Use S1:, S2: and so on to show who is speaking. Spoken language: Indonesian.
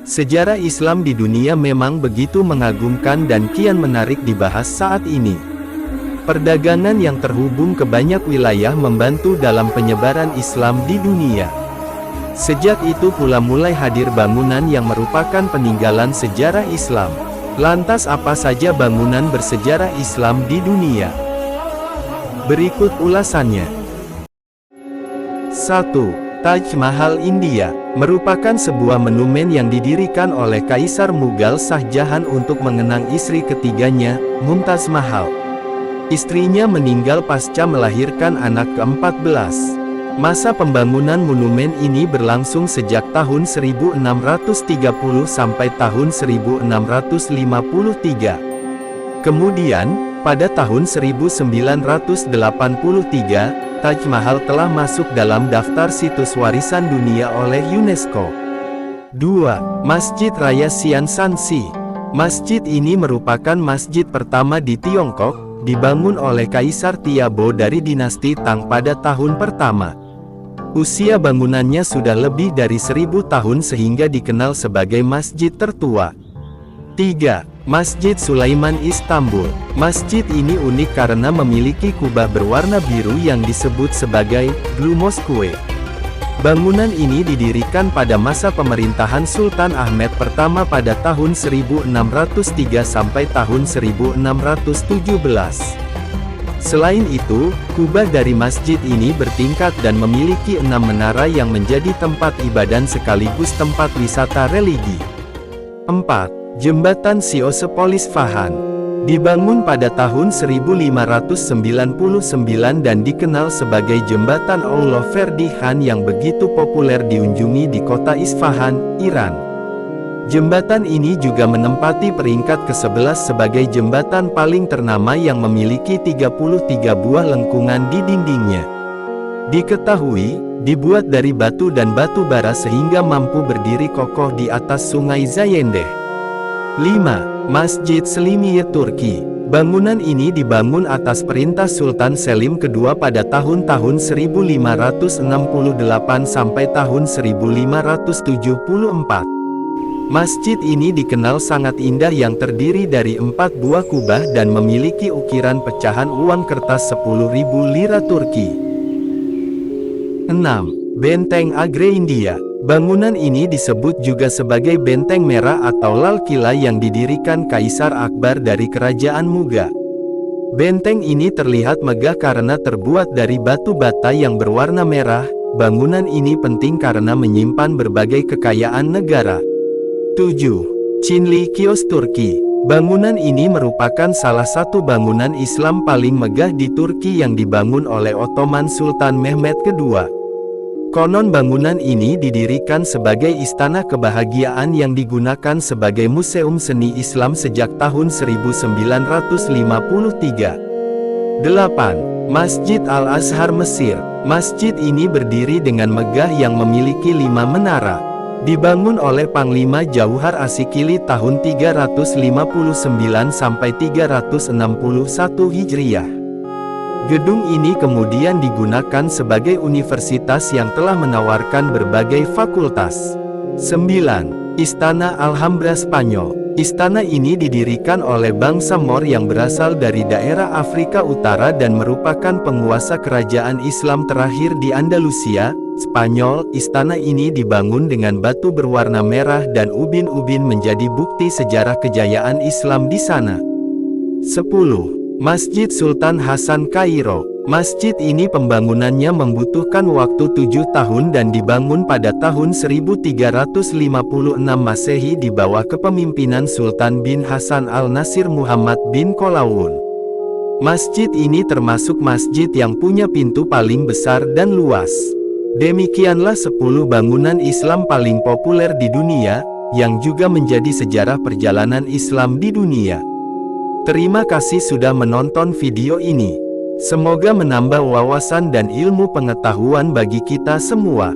S1: Sejarah Islam di dunia memang begitu mengagumkan dan kian menarik dibahas saat ini. Perdagangan yang terhubung ke banyak wilayah membantu dalam penyebaran Islam di dunia. Sejak itu pula mulai hadir bangunan yang merupakan peninggalan sejarah Islam. Lantas apa saja bangunan bersejarah Islam di dunia? Berikut ulasannya. 1. Taj Mahal India merupakan sebuah monumen yang didirikan oleh Kaisar Mughal Shah Jahan untuk mengenang istri ketiganya, Mumtaz Mahal. Istrinya meninggal pasca melahirkan anak ke-14. Masa pembangunan monumen ini berlangsung sejak tahun 1630 sampai tahun 1653. Kemudian, pada tahun 1983, Taj Mahal telah masuk dalam daftar situs warisan dunia oleh UNESCO. 2. Masjid Raya Sian Sansi. Masjid ini merupakan masjid pertama di Tiongkok, dibangun oleh Kaisar Tiabo dari dinasti Tang pada tahun pertama. Usia bangunannya sudah lebih dari 1000 tahun sehingga dikenal sebagai masjid tertua. 3. Masjid Sulaiman Istanbul. Masjid ini unik karena memiliki kubah berwarna biru yang disebut sebagai Blue Mosque. Bangunan ini didirikan pada masa pemerintahan Sultan Ahmed pertama pada tahun 1603 sampai tahun 1617. Selain itu, kubah dari masjid ini bertingkat dan memiliki 6 menara yang menjadi tempat ibadah sekaligus tempat wisata religi. 4. Jembatan Siosepolis Fahan. Dibangun pada tahun 1599 dan dikenal sebagai Jembatan Allah Ferdi Khan yang begitu populer diunjungi di kota Isfahan, Iran. Jembatan ini juga menempati peringkat ke-11 sebagai jembatan paling ternama yang memiliki 33 buah lengkungan di dindingnya. Diketahui, dibuat dari batu dan batu bara sehingga mampu berdiri kokoh di atas sungai Zayendeh. 5. Masjid Selimiye Turki. Bangunan ini dibangun atas perintah Sultan Selim II pada tahun-tahun 1568 sampai tahun 1574. Masjid ini dikenal sangat indah yang terdiri dari 4 buah kubah dan memiliki ukiran pecahan uang kertas 10.000 lira Turki. 6. Benteng Agra India. Bangunan ini disebut juga sebagai Benteng Merah atau Lal Kila yang didirikan Kaisar Akbar dari Kerajaan Muga. Benteng ini terlihat megah karena terbuat dari batu bata yang berwarna merah. Bangunan ini penting karena menyimpan berbagai kekayaan negara. 7. Çinli Kios Turki. Bangunan ini merupakan salah satu bangunan Islam paling megah di Turki yang dibangun oleh Ottoman Sultan Mehmed II. Konon bangunan ini didirikan sebagai istana kebahagiaan yang digunakan sebagai museum seni Islam sejak tahun 1953. 8. Masjid Al-Azhar Mesir. Masjid ini berdiri dengan megah yang memiliki 5 menara. Dibangun oleh Panglima Jauhar Asikili tahun 359 sampai 361 Hijriah. Gedung ini kemudian digunakan sebagai universitas yang telah menawarkan berbagai fakultas. 9. Istana Alhambra Spanyol. Istana ini didirikan oleh bangsa Moor yang berasal dari daerah Afrika Utara dan merupakan penguasa kerajaan Islam terakhir di Andalusia, Spanyol. Istana ini dibangun dengan batu berwarna merah dan ubin-ubin menjadi bukti sejarah kejayaan Islam di sana. 10. Masjid Sultan Hasan Kairo. Masjid ini pembangunannya membutuhkan waktu 7 tahun dan dibangun pada tahun 1356 Masehi di bawah kepemimpinan Sultan bin Hasan al-Nasir Muhammad bin Qalaun. Masjid ini termasuk masjid yang punya pintu paling besar dan luas. Demikianlah 10 bangunan Islam paling populer di dunia, yang juga menjadi sejarah perjalanan Islam di dunia. Terima kasih sudah menonton video ini. Semoga menambah wawasan dan ilmu pengetahuan bagi kita semua.